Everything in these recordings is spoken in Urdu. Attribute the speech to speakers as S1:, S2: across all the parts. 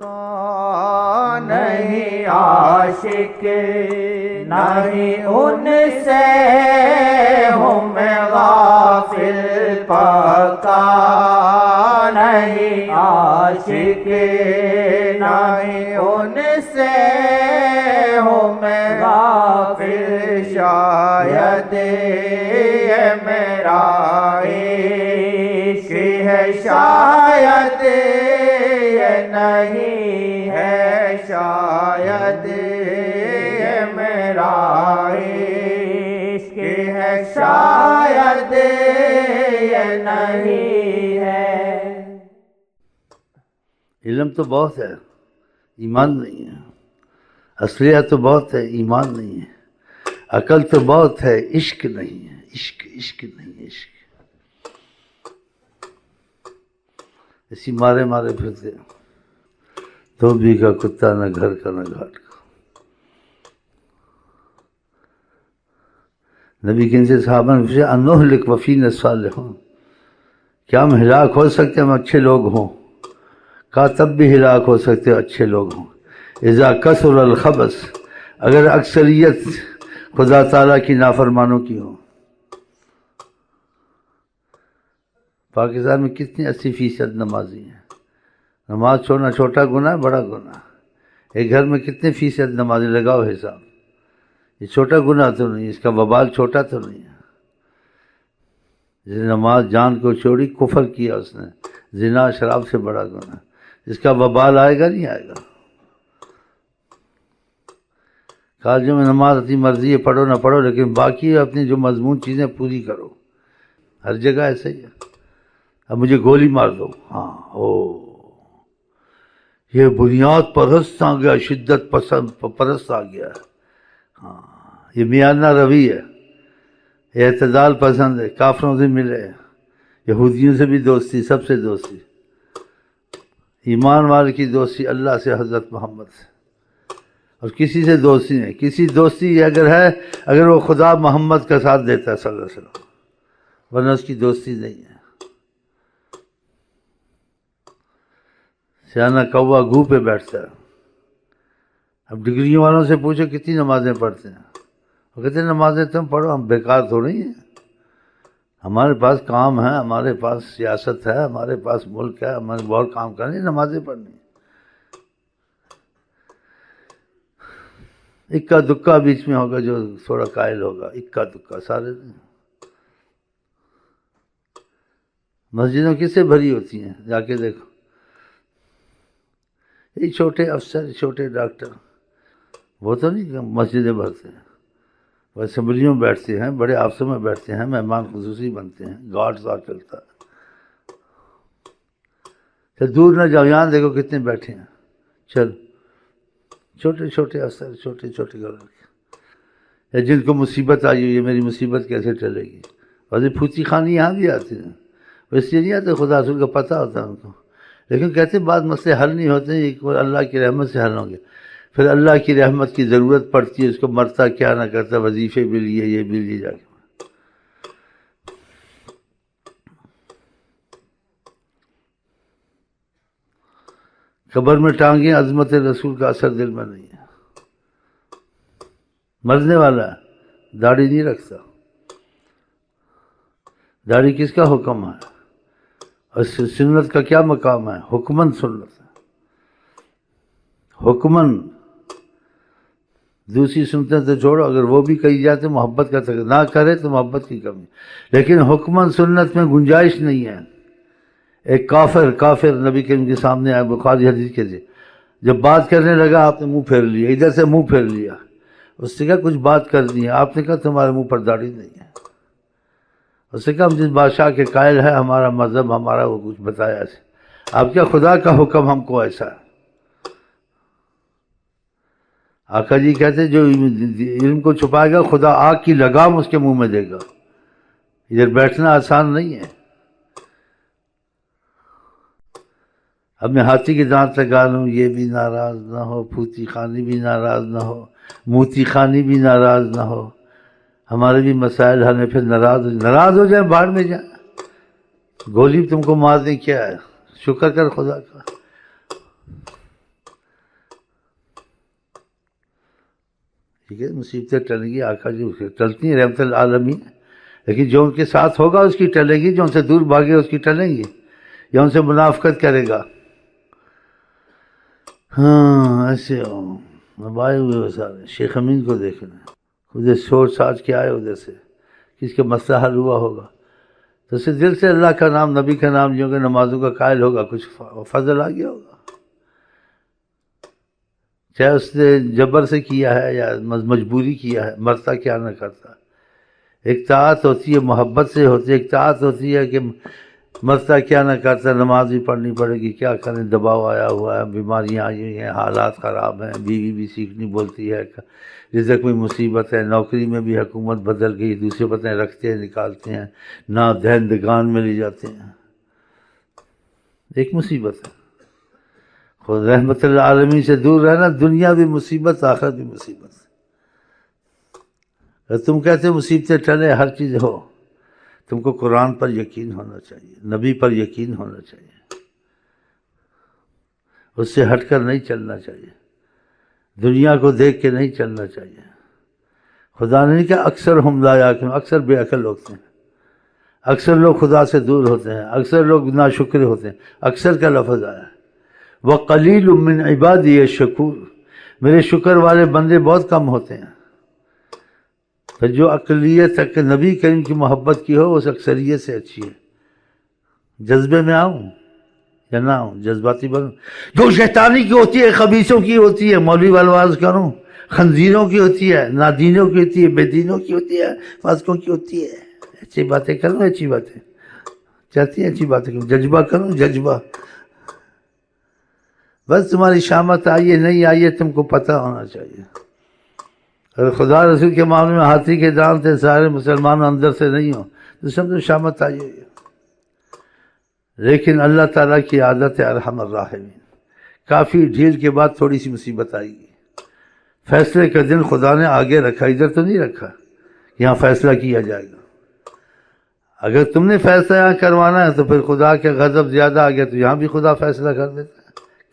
S1: کا نہیں عاشق نہیں ان سے ہوں میں غافل پکا نہیں عاشق نہیں ان سے ہوں میں غافل شاید یہ میرا عشق ہے شاید یہ نہیں ہے شاید یہ میرا عشق ہے شاید یہ نہیں ہے۔
S2: علم تو بہت ہے، ایمان نہیں ہے۔ اصلیت تو بہت ہے، ایمان نہیں ہے۔ عقل تو بہت ہے، عشق نہیں ہے۔ عشق نہیں ہے، عشق اسی مارے پھرتے، دھوبی کا کتا نہ گھر کا نہ گھاٹ کا۔ نبی کریم سے صحابہ نے پوچھا انہلک وفینا الصالحون، کیا ہم ہلاک ہو سکتے ہیں ہم اچھے لوگ ہوں؟ کہا تب بھی ہلاک ہو سکتے ہیں اچھے لوگ ہوں۔ اذا کثر الخبث، اگر اکثریت خدا تعالیٰ کی نافرمانوں کی ہو۔ پاکستان میں کتنی 80% نمازی ہیں؟ نماز چھوڑنا چھوٹا گناہ ہے بڑا گناہ؟ ایک گھر میں کتنے فیصد نمازی؟ لگاؤ حساب۔ یہ چھوٹا گناہ تو نہیں، اس کا وبال چھوٹا تو نہیں ہے۔ جس نے نماز جان کو چھوڑی کفر کیا اس نے، زنا شراب سے بڑا گناہ، اس کا وبال آئے گا نہیں آئے گا؟ کالجوں میں نماز اپنی مرضی ہے پڑھو نہ پڑھو، لیکن باقی اپنی جو مضمون چیزیں پوری کرو۔ ہر جگہ ایسے ہی ہے۔ اب مجھے گولی مار دو، ہاں یہ بنیاد پرست آ گیا، شدت پرست آ گیا ہے، ہاں یہ میانہ روی ہے، یہ اعتدال پسند ہے، کافروں سے ملے، یہودیوں سے بھی دوستی، سب سے دوستی۔ ایمان والے کی دوستی اللہ سے، حضرت محمد سے، اور کسی سے دوستی نہیں۔ کسی دوستی اگر ہے، اگر وہ خدا محمد کا ساتھ دیتا ہے صلی اللہ علیہ وسلم، ورنہ اس کی دوستی نہیں ہے۔ سیانہ کوا گھو پہ بیٹھتا ہے۔ اب ڈگریوں والوں سے پوچھو کتنی نمازیں پڑھتے ہیں، وہ کہتے ہیں نمازیں تم پڑھو، ہم بیکار تھوڑی ہیں، ہمارے پاس کام ہے، ہمارے پاس سیاست ہے، ہمارے پاس ملک ہے، ہمارے بہت کام کرنے، نمازیں پڑھنی۔ اکا دکا بیچ میں ہوگا جو تھوڑا قائل ہوگا، اکا دکا، سارے نہیں۔ مسجدوں کس سے بھری ہوتی ہیں؟ جا کے دیکھو، یہ چھوٹے افسر، چھوٹے ڈاکٹر، وہ تو نہیں مسجدیں بھرتے ہیں، وہ اسمبلیوں میں بیٹھتے ہیں، بڑے آفسوں میں بیٹھتے ہیں، مہمان خصوصی بنتے ہیں، گارڈ ساتھ چلتا ہے۔ چل دور نہ جاؤ، یہاں دیکھو کتنے بیٹھے ہیں، چل چھوٹے چھوٹے افسر، چھوٹے چھوٹے گھر کے، جن کو مصیبت آئی ہوئی ہے، میری مصیبت کیسے ٹلے گی؟ ویسے پھوتی خانی یہاں بھی آتی ہیں، وہ اس لیے نہیں آتے، خدا رسول کا پتہ ہوتا ہے ان کو، لیکن کہتے ہیں بعض مسئلے حل نہیں ہوتے، ایک بار اللہ کی رحمت سے حل ہوں گے، پھر اللہ کی رحمت کی ضرورت پڑتی ہے، اس کو مرتا کیا نہ کرتا، وظیفے بھی لیے، یہ بھی لیے، جا کے قبر میں ٹانگیں، عظمت رسول کا اثر دل میں نہیں ہے۔ مرنے والا ہے، داڑھی نہیں رکھتا۔ داڑھی کس کا حکم ہے؟ اور سنت کا کیا مقام ہے؟ حکمن سنت ہے، حکمن۔ دوسری سنتیں تو چھوڑو، اگر وہ بھی کہی جائے تو محبت کا تقاضا، نہ کرے تو محبت کی کمی، لیکن حکمن سنت میں گنجائش نہیں ہے۔ ایک کافر نبی کریم کے سامنے آئے، بخاری حدیث کے تھے، جب بات کرنے لگا آپ نے منہ پھیر لیا، ادھر سے منہ پھیر لیا، اس سے کہا کچھ بات کرنی ہے، آپ نے کہا تمہارے منہ پر داڑھی نہیں ہے۔ اس سے کہا ہم جس بادشاہ کے قائل ہے، ہمارا مذہب ہمارا وہ کچھ بتایا ایسے، آپ کیا خدا کا حکم ہم کو ایسا ہے؟ آقا جی کہتے جو علم کو چھپائے گا خدا آگ کی لگام اس کے منہ میں دے گا۔ ادھر بیٹھنا آسان نہیں ہے۔ اب میں ہاتھی کے دانت لگا لوں، یہ بھی ناراض نہ ہو، پھوتی خانی بھی ناراض نہ ہو، موتی خانی بھی ناراض نہ ہو، ہمارے بھی مسائل حل ہیں، پھر ناراض ہو جائیں، باہر میں جائیں، گولی تم کو مار دیں، کیا ہے؟ شکر کر خدا کا۔ ٹھیک ہے، مصیبتیں ٹلیں گی، آقا جی ٹلتی ہیں رحمت العالمین، لیکن جو ان کے ساتھ ہوگا اس کی ٹلے گی، جو ان سے دور بھاگے اس کی ٹلیں گی، یا ان سے منافقت کرے گا۔ ہاں ایسے اب آئے ہوئے وہ سارے شیخ امین کو دیکھ رہے ہیں، ادھر شور ساز کے آئے ادھر سے، کس کا مسئلہ حل ہوا ہوگا تو اسے دل سے اللہ کا نام نبی کا نام جو کہ نمازوں کا قائل ہوگا، کچھ فضل آ گیا ہوگا، چاہے اس نے جبر سے کیا ہے یا مجبوری کیا ہے، مرتا کیا نہ کرتا۔ ایک طاعت ہوتی ہے محبت سے ہوتی ہے، ایک طاعت ہوتی ہے کہ مرتا کیا نہ کرتا، نماز بھی پڑھنی پڑے گی، کیا کریں، دباؤ آیا ہوا ہے، بیماریاں آئی ہوئی ہیں، حالات خراب ہیں، بیوی بھی سیکھنی بولتی ہے، رزق میں مصیبت ہے، نوکری میں بھی حکومت بدل گئی، دوسرے پتہ رکھتے ہیں نکالتے ہیں، نہ دہندگان میں لے جاتے ہیں، ایک مصیبت ہے۔ خود رحمت العالمین سے دور رہنا، دنیا بھی مصیبت، آخرت بھی مصیبت۔ اگر تم کہتے مصیبتیں ٹلے، ہر چیز ہو، تم کو قرآن پر یقین ہونا چاہیے، نبی پر یقین ہونا چاہیے، اس سے ہٹ کر نہیں چلنا چاہیے، دنیا کو دیکھ کے نہیں چلنا چاہیے۔ خدا نے نہیں کہا اکثر ہم لا یعقلون، اکثر بے عقل ہوتے ہیں، اکثر لوگ خدا سے دور ہوتے ہیں، اکثر لوگ ناشکر ہوتے ہیں، اکثر کا لفظ آیا ہے۔ وَقَلِيلٌ مِّنْ عِبَادِيَ الشَّكُورُ، میرے شکر والے بندے بہت کم ہوتے ہیں۔ تو جو اقلیت تک نبی کریم کی محبت کی ہو اس اکثریت سے اچھی ہے۔ جذبے میں آؤں یا نہ آؤں، جذباتی بنوں، جو شیطانی کی ہوتی ہے، خبیثوں کی ہوتی ہے، مولوی والواز کروں، خنزیروں کی ہوتی ہے، نادینوں کی ہوتی ہے، بے دینوں کی ہوتی ہے، فاسقوں کی ہوتی ہے، اچھی باتیں کروں، اچھی باتیں چاہتی ہیں، اچھی باتیں کروں، جذبہ کروں، جذبہ، بس تمہاری شامت آئیے نہیں آئیے تم کو پتہ ہونا چاہیے۔ اگر خدا رسول کے معاملے میں ہاتھی کے دانت تھے، سارے مسلمان اندر سے نہیں ہوں تو سمجھو شامت آئیے۔ لیکن اللہ تعالیٰ کی عادت ہے ارحم الراحمین، کافی ڈھیل کے بعد تھوڑی سی مصیبت آئے گی۔ فیصلے کا دن خدا نے آگے رکھا، ادھر تو نہیں رکھا یہاں فیصلہ کیا جائے گا۔ اگر تم نے فیصلہ یہاں کروانا ہے تو پھر خدا کے غضب زیادہ آ گیا تو یہاں بھی خدا فیصلہ کر دیتا ہے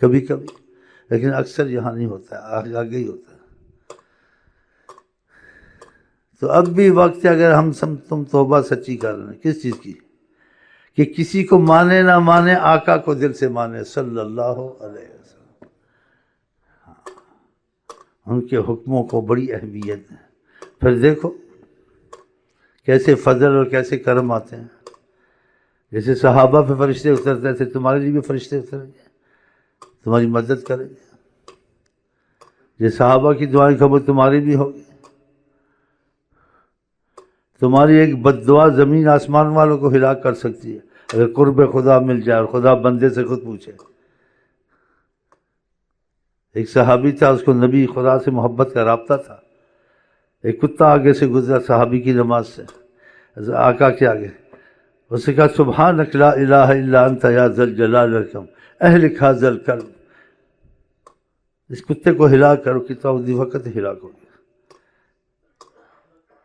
S2: کبھی کبھی، لیکن اکثر یہاں نہیں ہوتا ہے، آگے ہی ہوتا ہے۔ تو اب بھی وقت ہے اگر تم توبہ سچی کر رہے ہیں، کس چیز کی؟ کہ کسی کو مانے نہ مانے، آقا کو دل سے مانے صلی اللہ علیہ وسلم، ان کے حکموں کو بڑی اہمیت ہے۔ پھر دیکھو کیسے فضل اور کیسے کرم آتے ہیں، جیسے صحابہ پہ فرشتے اترتے تھے، تمہارے لیے بھی فرشتے اتریں گے، تمہاری مدد کریں گے، یہ صحابہ کی دعائیں قبول تمہاری بھی ہوگی۔ تمہاری ایک بد دعا زمین آسمان والوں کو ہلاک کر سکتی ہے اگر قرب خدا مل جائے اور خدا بندے سے خود پوچھے۔ ایک صحابی تھا، اس کو نبی خدا سے محبت کا رابطہ تھا، ایک کتا آگے سے گزرا صحابی کی نماز سے، آقا کے آگے، اس نے کہا سبحانک لا الہ الا انت یا ذا الجلال والاکرام اہلک ھذا الکلب، اس کتے کو ہلاک کرو، کتا اسی وقت ہلاک ہو گیا۔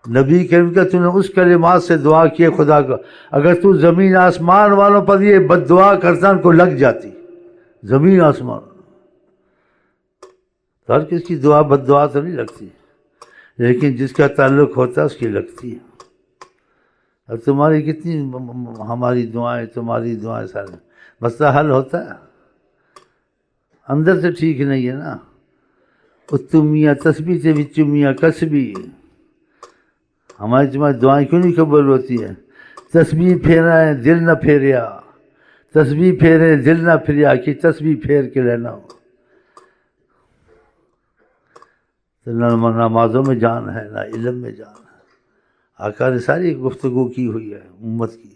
S2: نبی کریم کا تو نے اس کلمات سے دعا کی خدا کو، اگر تو زمین آسمان والوں پر یہ بد دعا کرتا ان کو لگ جاتی، زمین آسمان، ہر کس کی دعا بد دعا تو نہیں لگتی، لیکن جس کا تعلق ہوتا ہے اس کی لگتی ہے۔ اب تمہاری کتنی ہماری دعائیں، تمہاری دعائیں، سارے مسئلہ حل ہوتا ہے، اندر سے ٹھیک نہیں ہے نا۔ اتمیاں تسبیح سے بھی چمیاں کسبی، ہماری تمہاری دعائیں کیوں نہیں قبول ہوتی ہیں؟ تسبیح پھیرا ہے دل نہ پھیریا، تسبیح پھیرے دل نہ پھریا، کہ تسبیح پھیر کے لینا ہو۔ تو نہ نمازوں میں جان ہے، نہ علم میں جان ہے۔ آقا نے ساری گفتگو کی ہوئی ہے امت کی،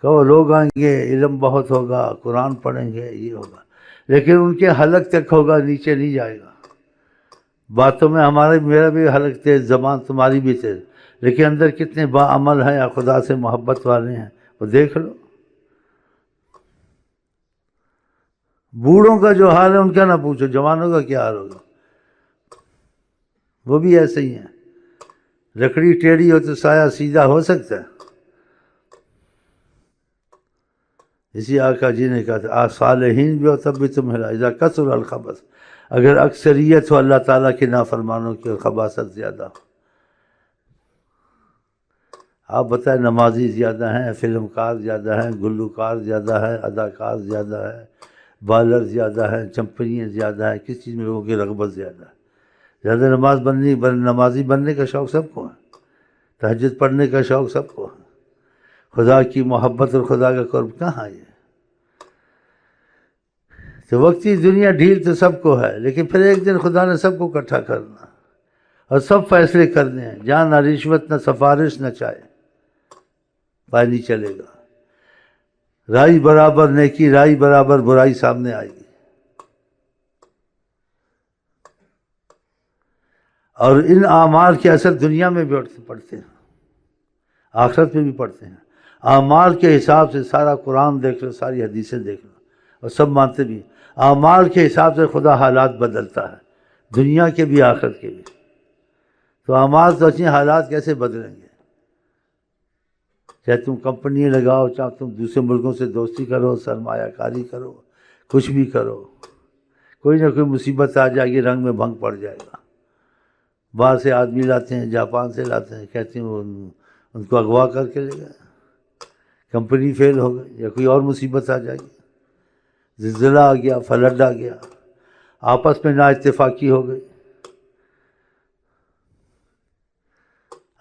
S2: کہو لوگ آئیں گے، علم بہت ہوگا، قرآن پڑھیں گے، یہ ہوگا، لیکن ان کے حلق تک ہوگا، نیچے نہیں جائے گا۔ باتوں میں میرا بھی حلق تیز، زبان تمہاری بھی تیز، لیکن اندر کتنے باعمل ہیں یا خدا سے محبت والے ہیں وہ دیکھ لو۔ بوڑھوں کا جو حال ہے ان کا نہ پوچھو، جوانوں کا کیا حال ہوگا، وہ بھی ایسے ہی ہیں۔ لکڑی ٹیڑھی ہو تو سایہ سیدھا ہو سکتا ہے؟ اسی آقا جی نے کہا تھا صالحین بھی ہو تب بھی تم ہلا اذا کثر الخبث، اگر اکثریت ہو اللہ تعالیٰ کے نافرمانوں کی اور خباثت زیادہ ہو۔ آپ بتائیں، نمازی زیادہ ہیں، فلم کار زیادہ ہیں، گلوکار زیادہ ہے، اداکار زیادہ ہے، بالر زیادہ ہیں، چمپئیاں زیادہ ہیں، کس چیز میں لوگوں کی رغبت زیادہ ہے؟ زیادہ نمازی بننے کا شوق سب کو ہے، تہجد پڑھنے کا شوق سب کو ہے، خدا کی محبت اور خدا کا قرب کہاں ہے؟ تو وقتی دنیا ڈھیل تو سب کو ہے، لیکن پھر ایک دن خدا نے سب کو اکٹھا کرنا اور سب فیصلے کرنے ہیں، جہاں نہ رشوت نہ سفارش نہ چائے، پائے نہیں چلے گا۔ رائی برابر نیکی، رائی برابر برائی سامنے آئے گی، اور ان اعمال کے اثر دنیا میں بھی پڑتے ہیں، آخرت میں بھی پڑتے ہیں۔ اعمال کے حساب سے سارا قرآن دیکھ لو، ساری حدیثیں دیکھ لو، اور سب مانتے بھی ہیں اعمال کے حساب سے خدا حالات بدلتا ہے، دنیا کے بھی آخرت کے بھی۔ تو اعمال تو اچھے، حالات کیسے بدلیں گے؟ چاہے تم کمپنی لگاؤ، چاہے تم دوسرے ملکوں سے دوستی کرو، سرمایہ کاری کرو، کچھ بھی کرو، کوئی نہ کوئی مصیبت آ جائے گی، رنگ میں بھنگ پڑ جائے گا۔ باہر سے آدمی لاتے ہیں، جاپان سے لاتے ہیں، کہتے ہیں ان کو اغوا کر کے لے گئے، کمپنی فیل ہو گئی یا کوئی اور مصیبت آ جائے گی، زلزلہ آ گیا، فلڈ آ گیا، آپس میں نا اتفاقی ہو گئی۔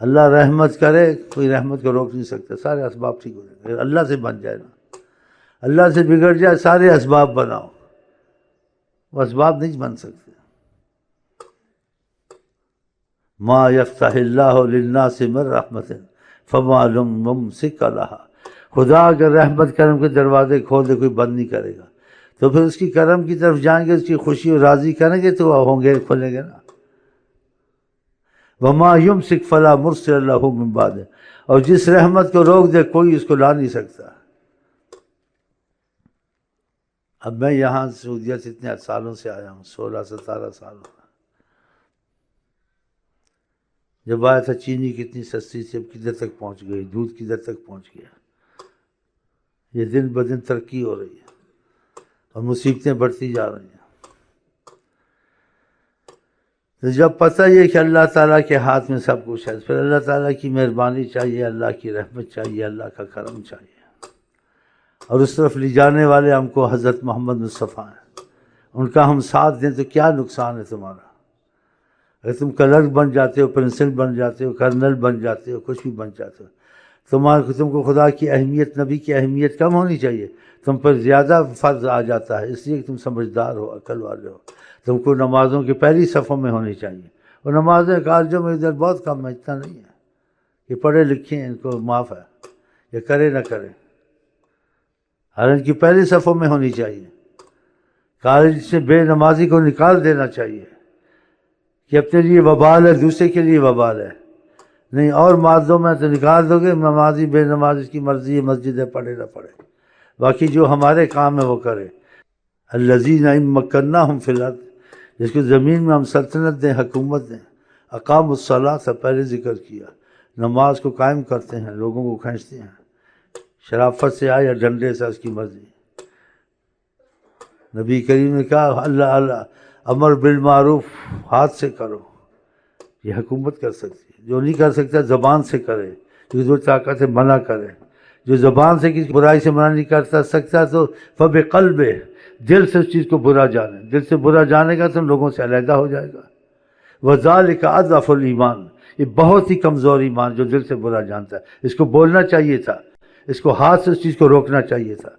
S2: اللہ رحمت کرے، کوئی رحمت کو روک نہیں سکتا، سارے اسباب ٹھیک ہو جائیں گے، اللہ سے بن جائے نا، اللہ سے بگڑ جائے، سارے اسباب بناؤ، وہ اسباب نہیں بن سکتے۔ ما یفتح اللہ للناس من رحمت فما ممسک لہا، خدا اگر رحمت کرم کے دروازے کھول دے، کوئی بند نہیں کرے گا، تو پھر اس کی کرم کی طرف جائیں گے، اس کی خوشی اور راضی کریں گے تو ہوں گے، کھولیں گے نا۔ وما یمسک فلا مرسل لہ من بعدہ، اور جس رحمت کو روک دے کوئی اس کو لا نہیں سکتا۔ اب میں یہاں سعودیہ سے اتنے سالوں سے آیا ہوں، 16-17 سال ہو۔ جب آیا تھا چینی کتنی سستی تھی، اب کدھر تک پہنچ گئی، دودھ کدھر تک پہنچ گیا۔ یہ دن بدن ترقی ہو رہی ہے اور مصیبتیں بڑھتی جا رہی ہیں۔ تو جب پتہ یہ کہ اللہ تعالیٰ کے ہاتھ میں سب کچھ ہے، پھر اللہ تعالیٰ کی مہربانی چاہیے، اللہ کی رحمت چاہیے، اللہ کا کرم چاہیے، اور اس طرف لے جانے والے ہم کو حضرت محمد مصطفیٰ ہیں، ان کا ہم ساتھ دیں تو کیا نقصان ہے تمہارا؟ اگر تم کلرک بن جاتے ہو، پرنسپل بن جاتے ہو، کرنل بن جاتے ہو، کچھ بھی بن جاتے ہو، تم کو خدا کی اہمیت، نبی کی اہمیت کم ہونی چاہیے، تم پر زیادہ فرض آ جاتا ہے، اس لیے کہ تم سمجھدار ہو، عقل والے ہو، تم کو نمازوں کی پہلی صفوں میں ہونی چاہیے، اور نمازیں کالجوں میں ادھر بہت کم ہے، اتنا نہیں ہے، یہ پڑھے لکھے ہیں، ان کو معاف ہے، یہ کرے نہ کرے، ہر ان کی پہلی صفوں میں ہونی چاہیے۔ کالج سے بے نمازی کو نکال دینا چاہیے کہ اپنے لیے وبال ہے، دوسرے کے لیے وبال ہے، نہیں اور مادوں میں تو نکال دو گے، نمازی بے نمازی کی مرضی ہے، مسجد ہے، پڑھے نہ پڑھے، باقی جو ہمارے کام ہے وہ کرے۔ الذین ان مکناہم فی الارض، جس کو زمین میں ہم سلطنت دیں، حکومت دیں، اقاموا الصلاۃ سے پہلے ذکر کیا، نماز کو قائم کرتے ہیں، لوگوں کو کھینچتے ہیں، شرافت سے آئے یا ڈنڈے سے، اس کی مرضی۔ نبی کریم نے کہا اللہ امر بالمعروف ہاتھ سے کرو، یہ حکومت کر سکتی ہے، جو نہیں کر سکتا زبان سے کرے، جو طاقت ہے منع کرے، جو زبان سے کسی برائی سے منع نہیں کر سکتا تو فبقلب، دل سے اس چیز کو برا جانے، دل سے برا جانے گا تو لوگوں سے علیحدہ ہو جائے گا۔ وذالک اضعف الایمان، یہ بہت ہی کمزور ایمان جو دل سے برا جانتا ہے، اس کو بولنا چاہیے تھا، اس کو ہاتھ سے اس چیز کو روکنا چاہیے تھا۔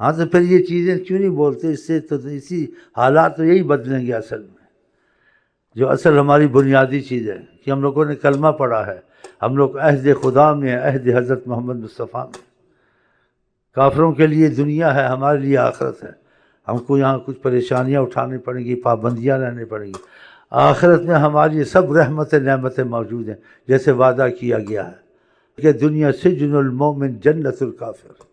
S2: ہاں تو پھر یہ چیزیں کیوں نہیں بولتے؟ اس سے تو اسی حالات تو یہی بدلیں گے اصل میں، جو اصل ہماری بنیادی چیز ہے کہ ہم لوگوں نے کلمہ پڑھا ہے، ہم لوگ عہد خدا میں ہیں، عہد حضرت محمد مصطفیٰ میں۔ کافروں کے لیے دنیا ہے، ہمارے لیے آخرت ہے، ہم کو یہاں کچھ پریشانیاں اٹھانی پڑیں گی، پابندیاں رہنی پڑیں گی، آخرت میں ہماری سب رحمتیں نعمتیں موجود ہیں، جیسے وعدہ کیا گیا ہے کہ دنیا سجن المومن جنت الکافر،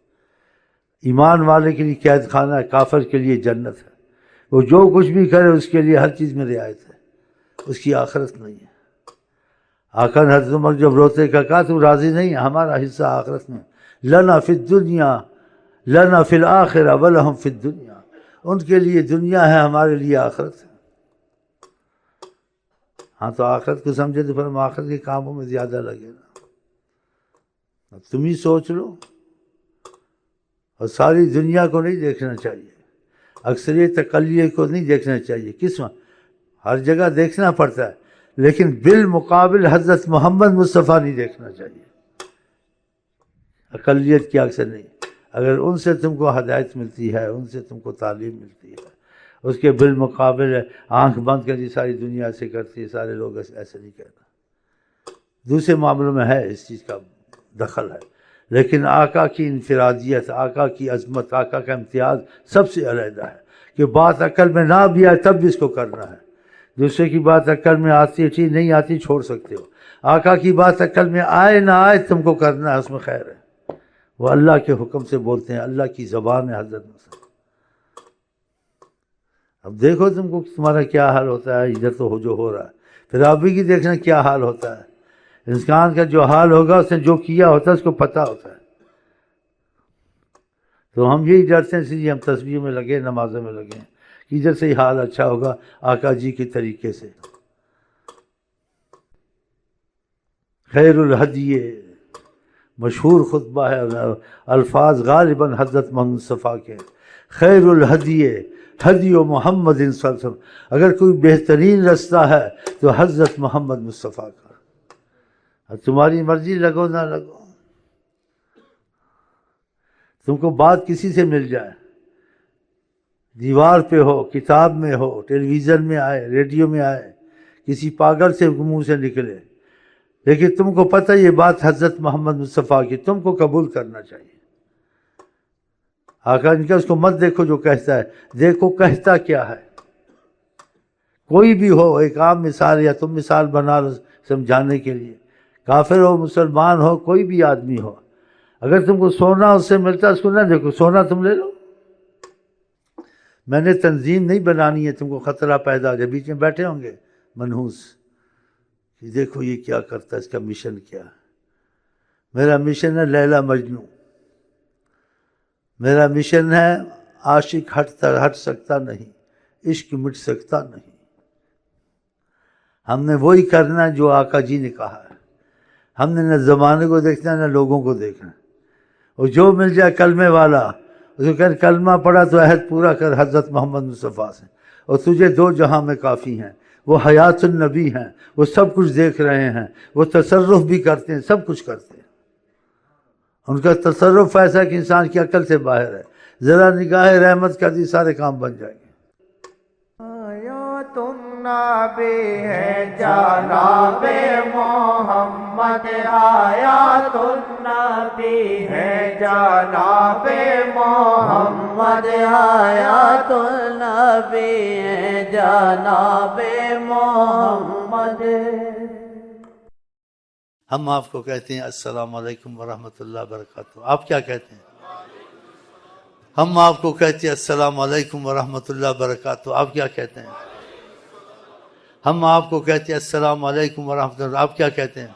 S2: ایمان والے کے لیے قید خانہ ہے، کافر کے لیے جنت ہے، وہ جو کچھ بھی کرے اس کے لیے ہر چیز میں رعایت ہے، اس کی آخرت نہیں ہے۔ آقا نے حضرت عمر جب روتے کا کہا تو راضی نہیں ہے، ہمارا حصہ آخرت میں، لنا فی الدنیا لنا فی الآخرہ ولہم فی الدنیا، ان کے لیے دنیا ہے، ہمارے لیے آخرت ہے۔ ہاں تو آخرت کو سمجھے تو پھر ہم آخرت کے کاموں میں زیادہ لگے نا۔ اب تم ہی سوچ لو، اور ساری دنیا کو نہیں دیکھنا چاہیے، اکثریت اقلیت کو نہیں دیکھنا چاہیے، کس میں ہر جگہ دیکھنا پڑتا ہے، لیکن بالمقابل حضرت محمد مصطفیٰ نہیں دیکھنا چاہیے، اقلیت کی اکثر نہیں۔ اگر ان سے تم کو ہدایت ملتی ہے، ان سے تم کو تعلیم ملتی ہے، اس کے بالمقابل آنکھ بند کر دی ساری دنیا سے کرتی ہے، سارے لوگ ایسے نہیں کہنا۔ دوسرے معاملوں میں ہے اس چیز کا دخل ہے، لیکن آقا کی انفرادیت، آقا کی عظمت، آقا کا امتیاز سب سے علیحدہ ہے کہ بات عقل میں نہ بھی آئے تب بھی اس کو کرنا ہے۔ دوسرے کی بات عقل میں آتی ہے ٹھیک، نہیں آتی چھوڑ سکتے ہو۔ آقا کی بات عقل میں آئے نہ آئے تم کو کرنا ہے، اس میں خیر ہے۔ وہ اللہ کے حکم سے بولتے ہیں، اللہ کی زبان ہے حضرت مصطفیٰ۔ اب دیکھو تم کو تمہارا کیا حال ہوتا ہے، ادھر تو جو ہو رہا ہے، پھر آپ بھی کی دیکھنا کیا حال ہوتا ہے۔ انسان کا جو حال ہوگا اس نے جو کیا ہوتا ہے اس کو پتہ ہوتا ہے۔ تو ہم یہی ڈرتے ہیں، اس لیے ہم تسبیح میں لگے، نمازوں میں لگے ہیں کہ ادھر سے ہی حال اچھا ہوگا آقا جی کے طریقے سے۔ خیر الہدی مشہور خطبہ ہے، الفاظ غالباً حضرت محمد مصطفیٰ کے۔ خیر الہدی ہدی و محمد صلی اللہ علیہ وسلم، اگر کوئی بہترین رستہ ہے تو حضرت محمد مصطفیٰ کا۔ اب تمہاری مرضی لگو نہ لگو، تم کو بات کسی سے مل جائے، دیوار پہ ہو، کتاب میں ہو، ٹیلی ویژن میں آئے، ریڈیو میں آئے، کسی پاگل سے منہ سے نکلے، لیکن تم کو پتہ یہ بات حضرت محمد مصطفیٰ کی، تم کو قبول کرنا چاہیے۔ آقا ان کا اس کو مت دیکھو جو کہتا ہے، دیکھو کہتا کیا ہے۔ کوئی بھی ہو، ایک عام مثال یا تم مثال بنا لو سمجھانے کے لیے، کافر ہو مسلمان ہو کوئی بھی آدمی ہو، اگر تم کو سونا اس سے ملتا ہے اس کو نہ دیکھو، سونا تم لے لو۔ میں نے تنظیم نہیں بنانی ہے، تم کو خطرہ پیدا ہو جائے، بیچ میں بیٹھے ہوں گے منحوس کہ دیکھو یہ کیا کرتا ہے، اس کا مشن کیا ہے۔ میرا مشن ہے لیلا مجنوں، میرا مشن ہے عاشق ہٹ سکتا نہیں، عشق مٹ سکتا نہیں۔ ہم نے وہی کرنا ہے جو آقا جی نے کہا ہے۔ ہم نے نہ زمانے کو دیکھنا ہے نہ لوگوں کو دیکھنا ہے، اور جو مل جائے کلمے والا اس کو کہ کلمہ پڑھا تو عہد پورا کر حضرت محمد مصطفیٰ سے، اور تجھے دو جہاں میں کافی ہیں۔ وہ حیات النبی ہیں، وہ سب کچھ دیکھ رہے ہیں، وہ تصرف بھی کرتے ہیں، سب کچھ کرتے ہیں۔ ان کا تصرف ایسا کہ انسان کی عقل سے باہر ہے، ذرا نگاہ رحمت کر دی سارے کام بن جائیں گے۔
S1: آیات النبی ہے جناب محمد، آیات النبی ہے جناب محمد، آیات النبی ہے جناب محمد۔
S2: ہم آپ کو کہتے ہیں السلام علیکم ورحمۃ اللہ وبرکاتہ، آپ کیا کہتے ہیں؟ ہم آپ کو کہتے ہیں السلام علیکم ورحمۃ اللہ وبرکاتہ، آپ کیا کہتے ہیں؟ ہم آپ کو کہتے ہیں السلام علیکم ورحمۃ اللہ، آپ کیا کہتے ہیں؟